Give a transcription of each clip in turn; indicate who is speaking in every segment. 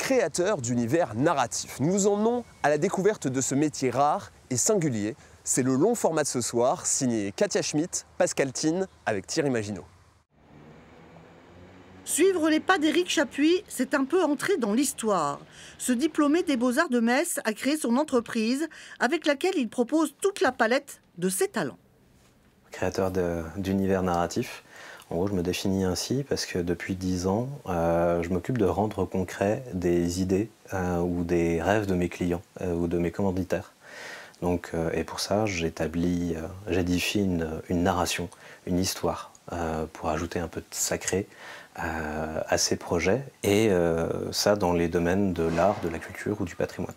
Speaker 1: créateur d'univers narratifs. Nous vous emmenons à la découverte de ce métier rare et singulier. C'est le long format de ce soir, signé Katia Schmitt, Pascal Thine, avec Thierry Maginot.
Speaker 2: Suivre les pas d'Éric Chapuis, c'est un peu entrer dans l'histoire. Ce diplômé des Beaux-Arts de Metz a créé son entreprise avec laquelle il propose toute la palette de ses talents.
Speaker 3: Créateur d'univers narratifs, en gros je me définis ainsi parce que depuis 10 ans, je m'occupe de rendre concret des idées ou des rêves de mes clients ou de mes commanditaires. Donc, et pour ça, j'édifie une narration, une histoire, pour ajouter un peu de sacré à ces projets, et ça dans les domaines de l'art, de la culture ou du patrimoine.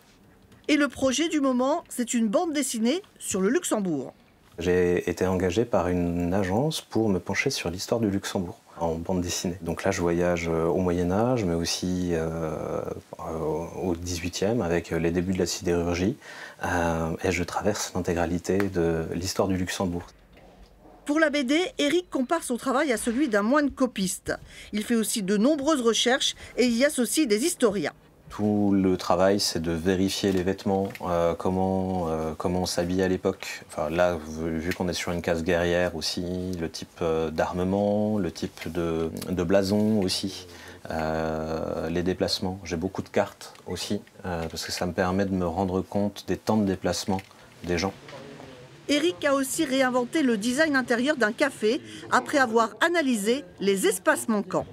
Speaker 2: Et le projet du moment, c'est une bande dessinée sur le Luxembourg.
Speaker 3: J'ai été engagé par une agence pour me pencher sur l'histoire du Luxembourg en bande dessinée. Donc là, je voyage au Moyen-Âge, mais aussi au XVIIIe, avec les débuts de la sidérurgie, et je traverse l'intégralité de l'histoire du Luxembourg.
Speaker 2: Pour la BD, Éric compare son travail à celui d'un moine copiste. Il fait aussi de nombreuses recherches et y associe des historiens.
Speaker 3: Tout le travail, c'est de vérifier les vêtements, comment on s'habille à l'époque. Enfin, là, vu qu'on est sur une case guerrière aussi, le type d'armement, le type de blason aussi, les déplacements. J'ai beaucoup de cartes aussi, parce que ça me permet de me rendre compte des temps de déplacement des gens.
Speaker 2: Éric a aussi réinventé le design intérieur d'un café après avoir analysé les espaces manquants.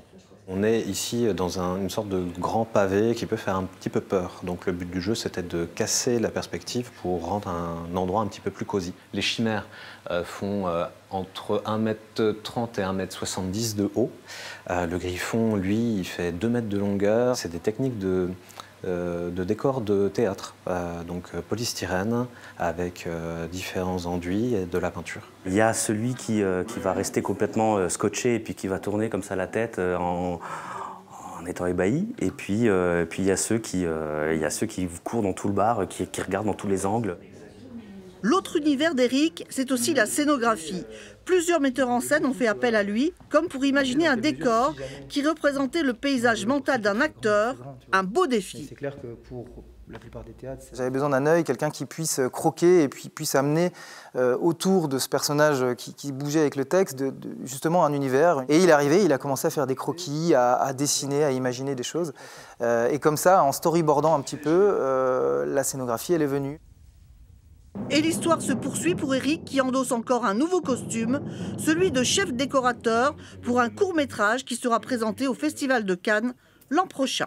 Speaker 3: On est ici dans une sorte de grand pavé qui peut faire un petit peu peur. Donc le but du jeu, c'était de casser la perspective pour rendre un endroit un petit peu plus cosy. Les chimères font entre 1,30 m et 1,70 m de haut. Le griffon, lui, il fait 2 mètres de longueur. C'est des techniques de décor de théâtre, donc polystyrène avec différents enduits et de la peinture.
Speaker 4: Il y a celui qui va rester complètement scotché et puis qui va tourner comme ça la tête en étant ébahi. Et puis il y a ceux qui courent dans tout le bar, qui regardent dans tous les angles.
Speaker 2: L'autre univers d'Éric, c'est aussi la scénographie. Plusieurs metteurs en scène ont fait appel à lui, comme pour imaginer un décor qui représentait le paysage mental d'un acteur, un beau défi.
Speaker 5: C'est clair que pour la plupart des théâtres, j'avais besoin d'un œil, quelqu'un qui puisse croquer et puis puisse amener autour de ce personnage qui bougeait avec le texte, justement un univers. Et il est arrivé, il a commencé à faire des croquis, à dessiner, à imaginer des choses. Et comme ça, en storyboardant un petit peu, la scénographie, elle est venue.
Speaker 2: Et l'histoire se poursuit pour Éric qui endosse encore un nouveau costume, celui de chef décorateur pour un court-métrage qui sera présenté au Festival de Cannes l'an prochain.